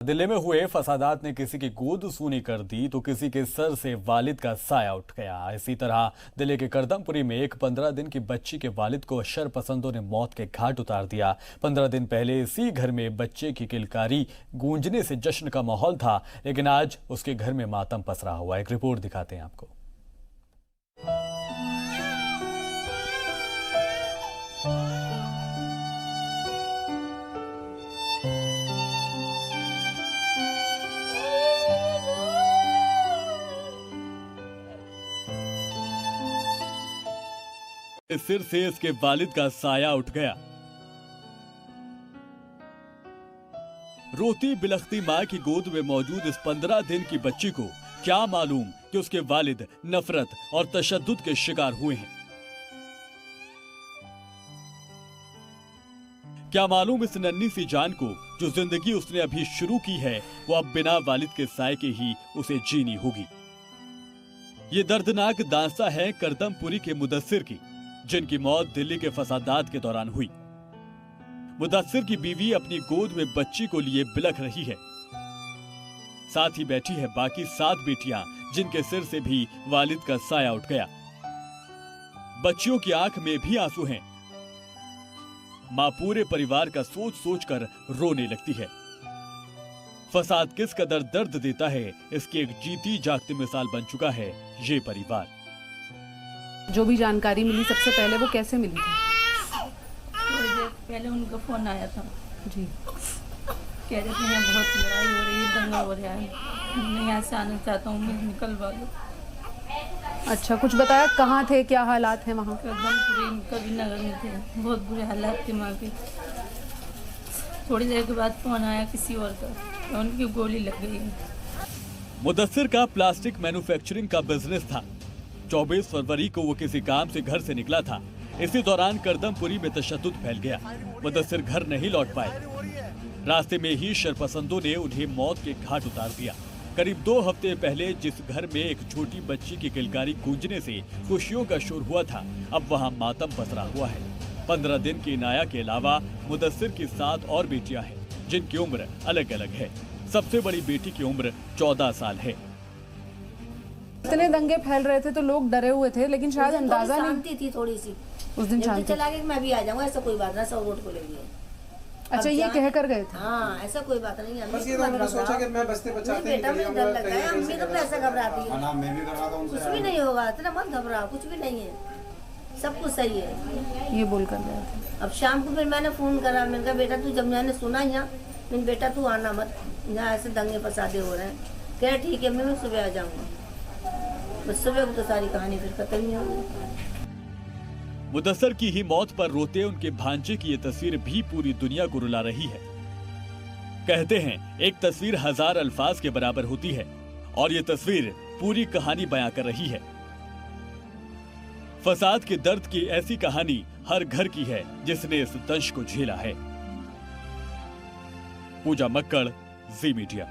दिल्ली में हुए फसादात ने किसी की गोद सूनी कर दी तो किसी के सर से वालिद का साया उठ गया। इसी तरह दिल्ली के करदमपुरी में एक 15 दिन की बच्ची के वालिद को शरपसंदों ने मौत के घाट उतार दिया। 15 दिन पहले इसी घर में बच्चे की किलकारी गूंजने से जश्न का माहौल था, लेकिन आज उसके घर में मातम पसरा हुआ। एक रिपोर्ट दिखाते हैं आपको। सिर से इसके वालिद का साया उठ गया। रोती बिलखती मां की गोद में मौजूद इस 15 दिन की बच्ची को क्या मालूम कि उसके वालिद नफरत और तशद्दुद के शिकार हुए हैं। क्या मालूम इस नन्ही सी जान को जो जिंदगी उसने अभी शुरू की है, वो अब बिना वालिद के साए के ही उसे जीनी होगी। ये दर्दनाक दास्तां है करदमपुरी के मुदस्सिर की, जिनकी मौत दिल्ली के फसादात के दौरान हुई। मुदस्सिर की बीवी अपनी गोद में बच्ची को लिए बिलख रही है। साथ ही बैठी है बाकी 7 बेटियां, जिनके सिर से भी वालिद का साया उठ गया। बच्चियों की आंख में भी आंसू हैं। मां पूरे परिवार का सोच सोच कर रोने लगती है। फसाद किस कदर दर्द देता है, इसकी एक जीती जागती मिसाल बन चुका है ये परिवार। जो भी जानकारी मिली सबसे पहले वो कैसे मिली थी? थोड़ी देर पहले उनका फोन आया था जी, कह रहे थे यहाँ बहुत लड़ाई हो रही है, दंगा हो रहा है, मैं यहाँ से आना चाहता हूँ, मुझे निकलवा दो। अच्छा, कुछ बताया कहाँ थे, क्या हालात हैं वहाँ? करदमपुरी कभी नगर में थे, बहुत बुरे हालात थे वहाँ के। थोड़ी देर के बाद फोन आया किसी और का, उनकी गोली लग गई है। मुदस्सिर का प्लास्टिक मैन्युफैक्चरिंग का बिजनेस था। 24 फरवरी को वो किसी काम से घर से निकला था। इसी दौरान करदमपुरी में तशद्दुद फैल गया। मुदस्सिर घर नहीं लौट पाए। रास्ते में ही शरपसंदों ने उन्हें मौत के घाट उतार दिया। करीब 2 हफ्ते पहले जिस घर में एक छोटी बच्ची की किलकारी गूंजने से खुशियों का शोर हुआ था, अब वहां मातम पसरा हुआ है। 15 दिन की नाया के अलावा मुदस्सिर की 7 और बेटियां हैं, जिनकी उम्र अलग अलग है। सबसे बड़ी बेटी की उम्र 14 साल है। इतने दंगे फैल रहे थे तो लोग डरे हुए थे, लेकिन शायद अंदाजा नहीं शांति थी थोड़ी सी। उस दिन शांति चला गया कि मैं भी आ जाऊंगा, ऐसा कोई बात ना, सब रोड को ले लिए। अच्छा, ये कह कर गए थे? हाँ, ऐसा कोई बात नहीं है। बस ये तो मैंने सोचा कि मैं बस्ते बचाते हैं, बेटा मुझे डर लगता है, अम्मी तो कैसे घबराती है। हाँ, मैं भी घबराता हूँ। कुछ भी नहीं होगा, इतना मत घबराओ, कुछ भी नहीं है, सब कुछ सही है। ये बोल कर गए थे। अब शाम को फिर मैंने फोन करा, मैंने कहा बेटा तू, जब मैंने सुना यहाँ, मैंने बेटा तू आना मत, यहाँ ऐसे दंगे फसादे हो रहे हैं। कह ठीक है, मैं सुबह आ जाऊंगा। बस सुबह को तो सारी कहानी फिर खत्म ही हो गई। मुदस्सिर की ही मौत पर रोते उनके भांजे की ये तस्वीर भी पूरी दुनिया को रुला रही है। कहते हैं एक तस्वीर 1000 अल्फाज के बराबर होती है, और ये तस्वीर पूरी कहानी बयां कर रही है। फसाद के दर्द की ऐसी कहानी हर घर की है जिसने इस दंश को झेला है। पूजा मक्कड़, जी मीडिया।